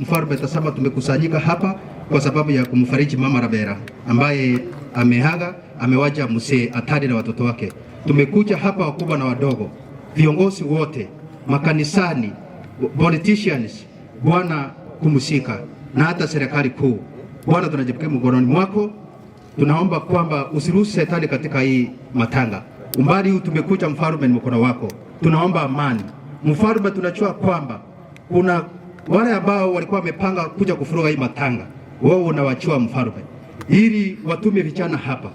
mfalme tasama, tumekusanyika hapa kwa sababu ya kumfariji Mama Rabera ambaye amehaga, amewaja mzee hatari na watoto wake. Tumekuja hapa wakubwa na wadogo, viongozi wote, makanisani, politicians, Bwana kumusika na hata serikali kuu. Bwana, tunajipekea mkononi mwako. Tunaomba kwamba usiruhusu shetani katika hii matanga. Umbali huu tumekuja, mfalme, ni mkono wako. Tunaomba amani. Mfalme, tunachua kwamba kuna wale ambao walikuwa wamepanga kuja kufuruga hii matanga. Wao unawachua mfalme, ili watume vijana hapa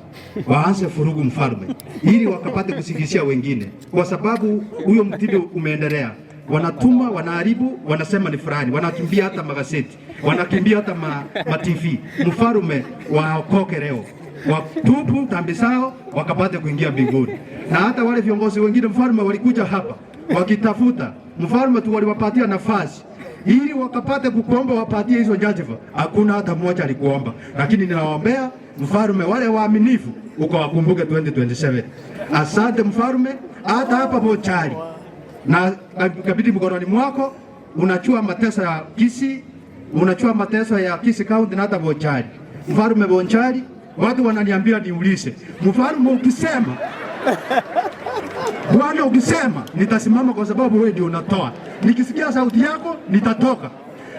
waanze furugu mfalme, ili wakapate kusikisia wengine, kwa sababu huyo mtindo umeendelea. Wanatuma, wanaharibu, wanasema ni fulani, wanakimbia hata magazeti, wanakimbia hata ma TV. Mfalme, waokoke leo, watubu dhambi zao, wakapate kuingia mbinguni. Na hata wale viongozi wengine mfalme walikuja hapa wakitafuta mfalme tu, waliwapatia nafasi ili wakapate kukuomba wapatie hizo nyadhifa. Hakuna hata mmoja alikuomba, lakini ninawaombea mfalme, wale waaminifu ukawakumbuke 2027. Asante mfalme, hata hapa Bonchari na kabidi mkononi mwako. Unachua mateso ya Kisii, unachua mateso ya Kisii County na hata Bonchari. Mfalme, Bonchari watu wananiambia niulize mfalme, ukisema Bwana, ukisema nitasimama, kwa sababu wewe ndio unatoa. Nikisikia sauti yako nitatoka.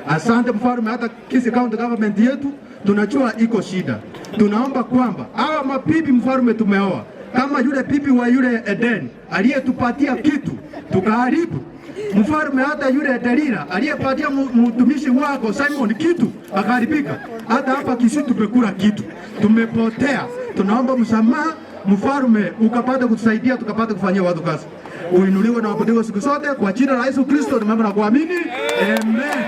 Asante mfalme, hata Kisii County government yetu tunachua iko shida. Tunaomba kwamba hawa mabibi mfalme tumeoa, kama yule bibi wa yule Eden aliyetupatia kitu tukaharibu. Mfalme, hata yule Delila aliyepatia mtumishi wako Simon kitu akaharibika. Hata hapa Kisii tumekula kitu, tumepotea. Tunaomba msamaha mfalme, ukapata kutusaidia, tukapata kufanyia watu kazi. Uinuliwe na wabudiwe siku zote, kwa jina la Yesu Kristo tumeomba na kuamini. Amen.